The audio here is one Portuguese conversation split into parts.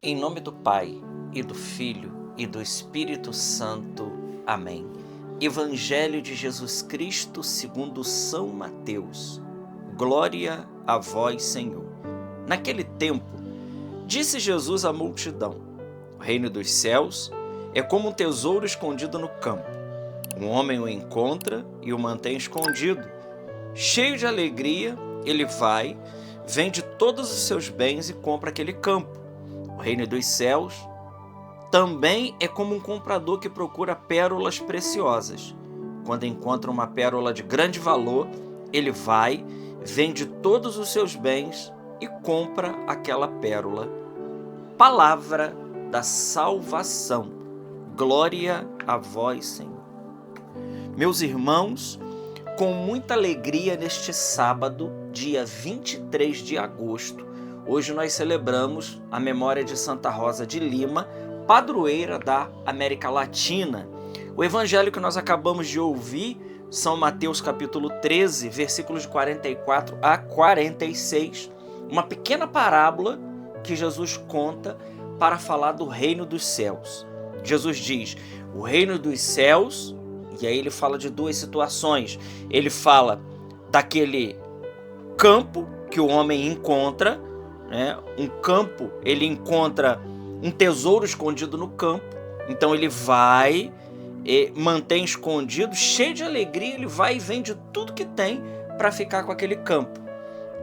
Em nome do Pai, e do Filho, e do Espírito Santo. Amém. Evangelho de Jesus Cristo segundo São Mateus. Glória a vós, Senhor. Naquele tempo, disse Jesus à multidão: o reino dos céus é como um tesouro escondido no campo. Um homem o encontra e o mantém escondido. Cheio de alegria, ele vai, vende todos os seus bens e compra aquele campo. O reino dos céus também é como um comprador que procura pérolas preciosas. Quando encontra uma pérola de grande valor, ele vai, vende todos os seus bens e compra aquela pérola. Palavra da salvação. Glória a vós, Senhor. Meus irmãos, com muita alegria neste sábado, dia 23 de agosto, hoje nós celebramos a memória de Santa Rosa de Lima, padroeira da América Latina. O evangelho que nós acabamos de ouvir, São Mateus capítulo 13, versículos de 44 a 46, uma pequena parábola que Jesus conta para falar do reino dos céus. Jesus diz, o reino dos céus, e aí ele fala de duas situações. Ele fala daquele campo que o homem encontra, né? Um campo, ele encontra um tesouro escondido no campo, então ele vai, mantém escondido, cheio de alegria, ele vai e vende tudo que tem para ficar com aquele campo.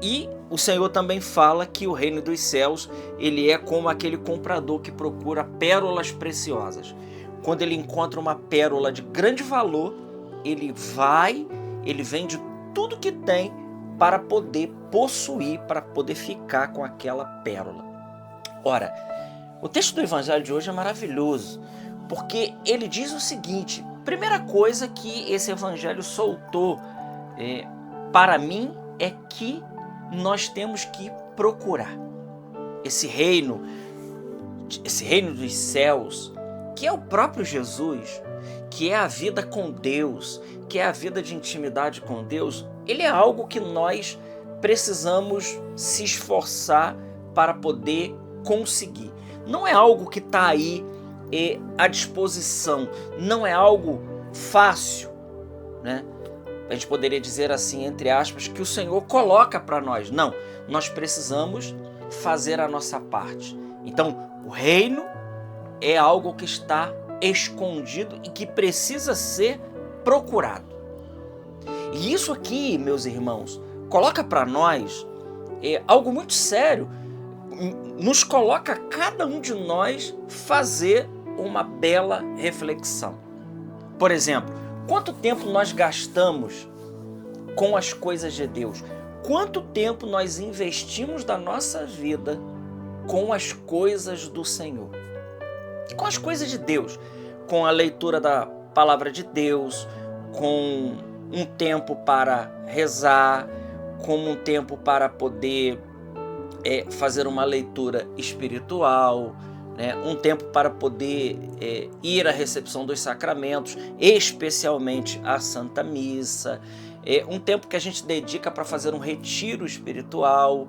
E o Senhor também fala que o reino dos céus, ele é como aquele comprador que procura pérolas preciosas. Quando ele encontra uma pérola de grande valor, ele vai, ele vende tudo que tem para poder possuir, para poder ficar com aquela pérola. Ora, o texto do evangelho de hoje é maravilhoso, porque ele diz o seguinte: primeira coisa que esse evangelho soltou para mim é que nós temos que procurar esse reino dos céus, que é o próprio Jesus, que é a vida com Deus, que é a vida de intimidade com Deus. Ele é algo que nós precisamos se esforçar para poder conseguir. Não é algo que está aí à disposição, não é algo fácil, né? A gente poderia dizer assim, entre aspas, que o Senhor coloca para nós. Não, nós precisamos fazer a nossa parte. Então, o reino é algo que está escondido e que precisa ser procurado. E isso aqui, meus irmãos, coloca para nós algo muito sério. Nos coloca cada um de nós fazer uma bela reflexão. Por exemplo, quanto tempo nós gastamos com as coisas de Deus? Quanto tempo nós investimos da nossa vida com as coisas do Senhor? Com as coisas de Deus, com a leitura da palavra de Deus, com um tempo para rezar, com um tempo para poder fazer uma leitura espiritual, né? Um tempo para poder ir à recepção dos sacramentos, especialmente à Santa Missa, um tempo que a gente dedica para fazer um retiro espiritual,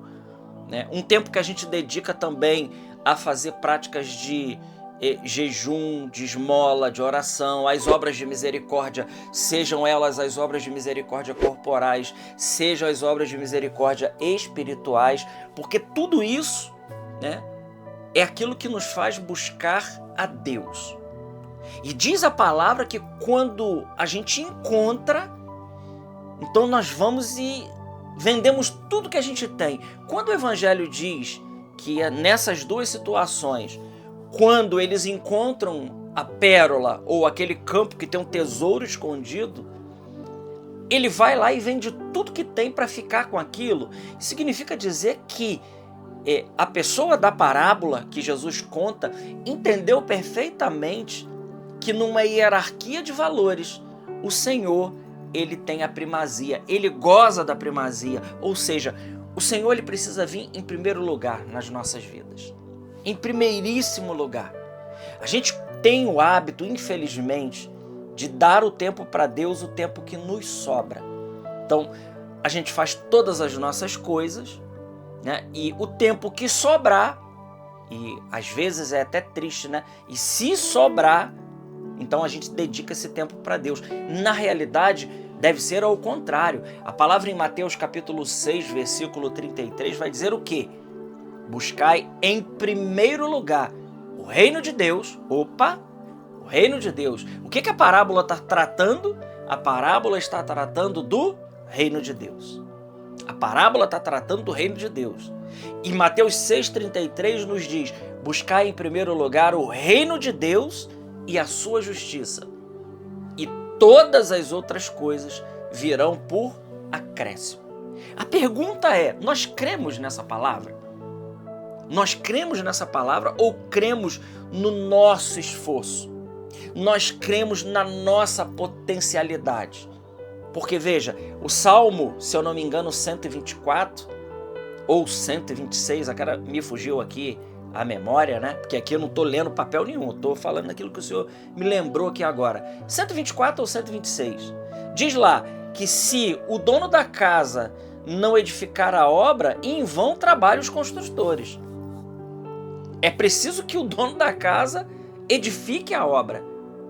né? Um tempo que a gente dedica também a fazer práticas de jejum, de esmola, de oração, as obras de misericórdia, sejam elas as obras de misericórdia corporais, sejam as obras de misericórdia espirituais, porque tudo isso, né, é aquilo que nos faz buscar a Deus. E diz a palavra que quando a gente encontra, então nós vamos e vendemos tudo que a gente tem. Quando o evangelho diz que é nessas duas situações, quando eles encontram a pérola ou aquele campo que tem um tesouro escondido, ele vai lá e vende tudo que tem para ficar com aquilo. Significa dizer que a pessoa da parábola que Jesus conta entendeu perfeitamente que numa hierarquia de valores, o Senhor, ele tem a primazia, ele goza da primazia, ou seja, o Senhor ele precisa vir em primeiro lugar nas nossas vidas. Em primeiríssimo lugar. A gente tem o hábito, infelizmente, de dar o tempo para Deus, o tempo que nos sobra. Então, a gente faz todas as nossas coisas, né? E o tempo que sobrar, E às vezes é até triste, né? E se sobrar, então a gente dedica esse tempo para Deus. Na realidade, deve ser ao contrário. A palavra em Mateus capítulo 6, versículo 33 vai dizer o quê? Buscai em primeiro lugar o reino de Deus. Opa! O reino de Deus. O que a parábola está tratando? A parábola está tratando do reino de Deus. A parábola está tratando do reino de Deus. E Mateus 6,33 nos diz: buscai em primeiro lugar o reino de Deus e a sua justiça, e todas as outras coisas virão por acréscimo. A pergunta é: nós cremos nessa palavra? Nós cremos nessa palavra ou cremos no nosso esforço? Nós cremos na nossa potencialidade? Porque veja, o Salmo, se eu não me engano, 124 ou 126, agora me fugiu aqui a memória, né? Porque aqui eu não estou lendo papel nenhum, eu estou falando daquilo que o Senhor me lembrou aqui agora. 124 ou 126, diz lá que se o dono da casa não edificar a obra, em vão trabalham os construtores. É preciso que o dono da casa edifique a obra,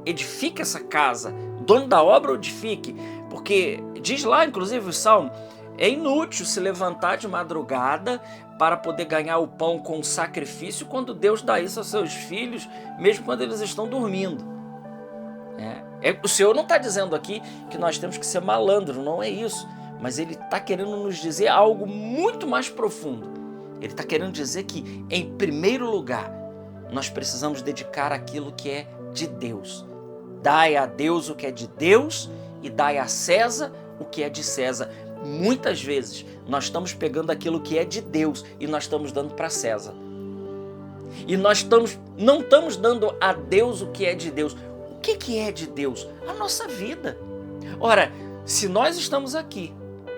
edifique essa casa, o dono da obra edifique, porque diz lá, inclusive o Salmo, é inútil se levantar de madrugada para poder ganhar o pão com sacrifício quando Deus dá isso aos seus filhos, mesmo quando eles estão dormindo. O Senhor não está dizendo aqui que nós temos que ser malandro, não é isso. Mas Ele está querendo nos dizer algo muito mais profundo. Ele está querendo dizer que, em primeiro lugar, nós precisamos dedicar aquilo que é de Deus. Dai a Deus o que é de Deus e dai a César o que é de César. Muitas vezes nós estamos pegando aquilo que é de Deus e nós estamos dando para César. E nós não estamos dando a Deus o que é de Deus. O que é de Deus? A nossa vida. Ora, se nós estamos aqui,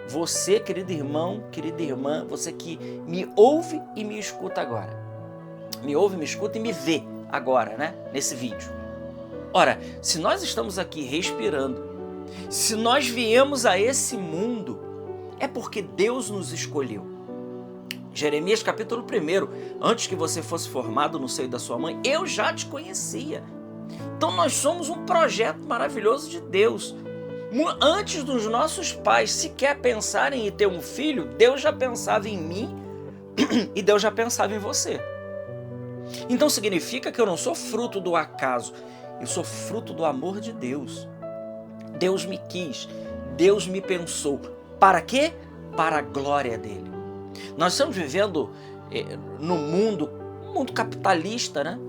você, querido irmão, querida irmã, você que me ouve e me escuta agora. Me ouve, me escuta e me vê agora, né? Nesse vídeo. Ora, se nós estamos aqui respirando, se nós viemos a esse mundo, é porque Deus nos escolheu. Jeremias capítulo 1, antes que você fosse formado no seio da sua mãe, eu já te conhecia. Então nós somos um projeto maravilhoso de Deus. Antes dos nossos pais sequer pensarem em ter um filho, Deus já pensava em mim e Deus já pensava em você. Então significa que eu não sou fruto do acaso, eu sou fruto do amor de Deus. Deus me quis, Deus me pensou. Para quê? Para a glória dele. Nós estamos vivendo no mundo capitalista, né?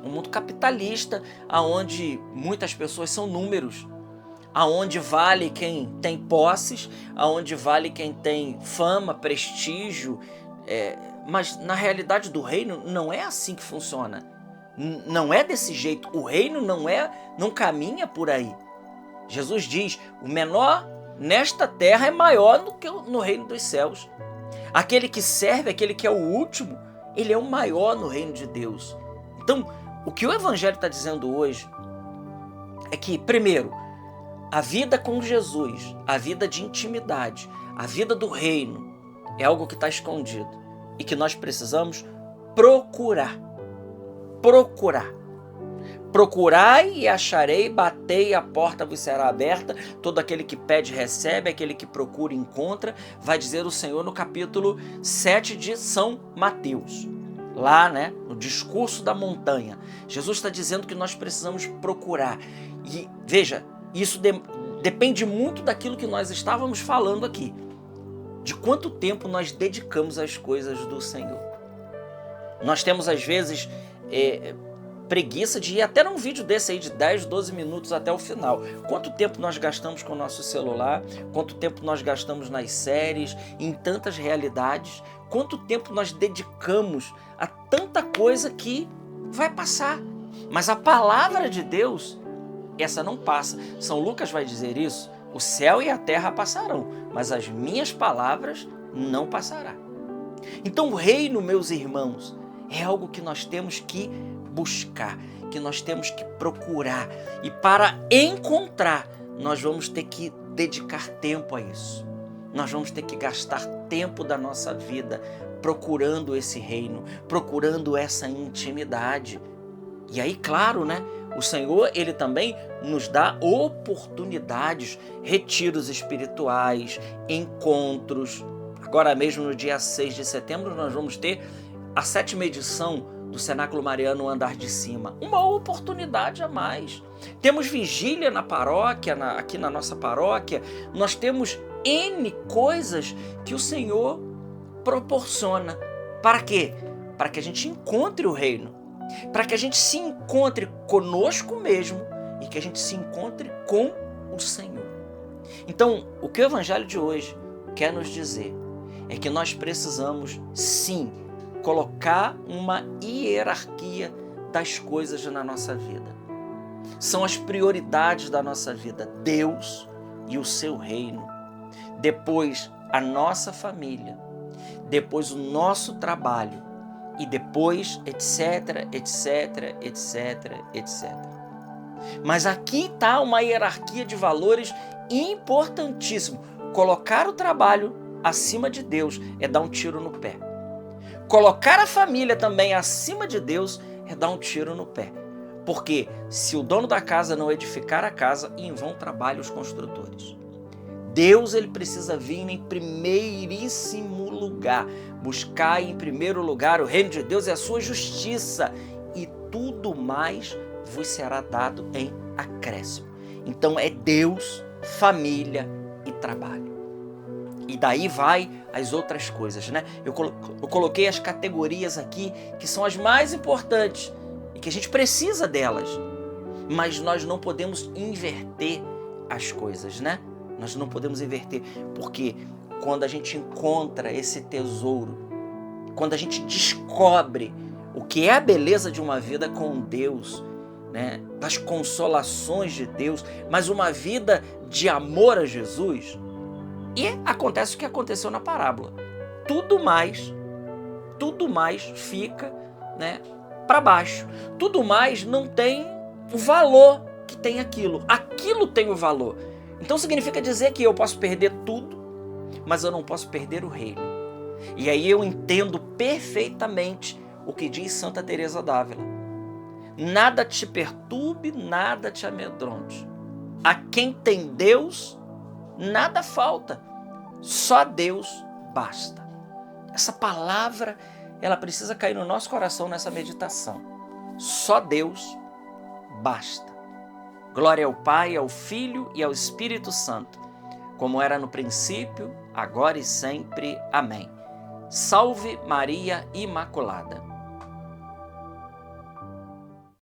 Um mundo capitalista, onde muitas pessoas são números, aonde vale quem tem posses, aonde vale quem tem fama, prestígio, mas na realidade do reino não é assim que funciona. Não é desse jeito. O reino não caminha por aí. Jesus diz: o menor nesta terra é maior do que no reino dos céus. Aquele que serve, aquele que é o último, ele é o maior no reino de Deus. Então, o que o Evangelho está dizendo hoje é que, primeiro, a vida com Jesus, a vida de intimidade, a vida do reino é algo que está escondido e que nós precisamos procurar. Procurai e acharei, batei e a porta vos será aberta. Todo aquele que pede recebe, aquele que procura encontra, vai dizer o Senhor no capítulo 7 de São Mateus. Lá, né, no discurso da montanha, Jesus está dizendo que nós precisamos procurar. E veja, isso depende muito daquilo que nós estávamos falando aqui. De quanto tempo nós dedicamos às coisas do Senhor. Nós temos às vezes preguiça de ir até num vídeo desse aí de 10, 12 minutos até o final. Quanto tempo nós gastamos com o nosso celular, quanto tempo nós gastamos nas séries, em tantas realidades, quanto tempo nós dedicamos a tanta coisa que vai passar. Mas a palavra de Deus, essa não passa. São Lucas vai dizer isso: o céu e a terra passarão, mas as minhas palavras não passarão. Então o reino, meus irmãos, é algo que nós temos que buscar, que nós temos que procurar. E para encontrar, nós vamos ter que dedicar tempo a isso. nós vamos ter que gastar tempo da nossa vida procurando esse reino, procurando essa intimidade. E aí, claro, né? O Senhor, Ele também nos dá oportunidades, retiros espirituais, encontros. Agora mesmo, no dia 6 de setembro, nós vamos ter a 7ª edição do Cenáculo Mariano Andar de Cima. Uma oportunidade a mais. Temos vigília na paróquia, aqui na nossa paróquia. Nós temos N coisas que o Senhor proporciona. Para quê? Para que a gente encontre o reino. Para que a gente se encontre conosco mesmo e que a gente se encontre com o Senhor. Então, o que o Evangelho de hoje quer nos dizer é que nós precisamos, sim, colocar uma hierarquia das coisas na nossa vida. São as prioridades da nossa vida: Deus e o seu reino. Depois, a nossa família. Depois, o nosso trabalho. E depois, etc, etc, etc, etc. Mas aqui está uma hierarquia de valores importantíssimo. Colocar o trabalho acima de Deus é dar um tiro no pé. Colocar a família também acima de Deus é dar um tiro no pé. Porque se o dono da casa não edificar a casa, em vão trabalham os construtores. Deus, ele precisa vir em primeiríssimo lugar. Buscar em primeiro lugar o reino de Deus e a sua justiça, e tudo mais vos será dado em acréscimo. Então é Deus, família e trabalho. E daí vai as outras coisas, né? Eu coloquei as categorias aqui que são as mais importantes e que a gente precisa delas. Mas nós não podemos inverter as coisas, né? Nós não podemos inverter, porque quando a gente encontra esse tesouro, quando a gente descobre o que é a beleza de uma vida com Deus, né, das consolações de Deus, mas uma vida de amor a Jesus, e acontece o que aconteceu na parábola. Tudo mais fica, né, para baixo. Tudo mais não tem o valor que tem aquilo. Aquilo tem o valor. Então significa dizer que eu posso perder tudo, mas eu não posso perder o reino. E aí eu entendo perfeitamente o que diz Santa Teresa d'Ávila. Nada te perturbe, nada te amedronte. A quem tem Deus, nada falta. Só Deus basta. Essa palavra, ela precisa cair no nosso coração nessa meditação. Só Deus basta. Glória ao Pai, ao Filho e ao Espírito Santo, como era no princípio, agora e sempre. Amém. Salve Maria Imaculada.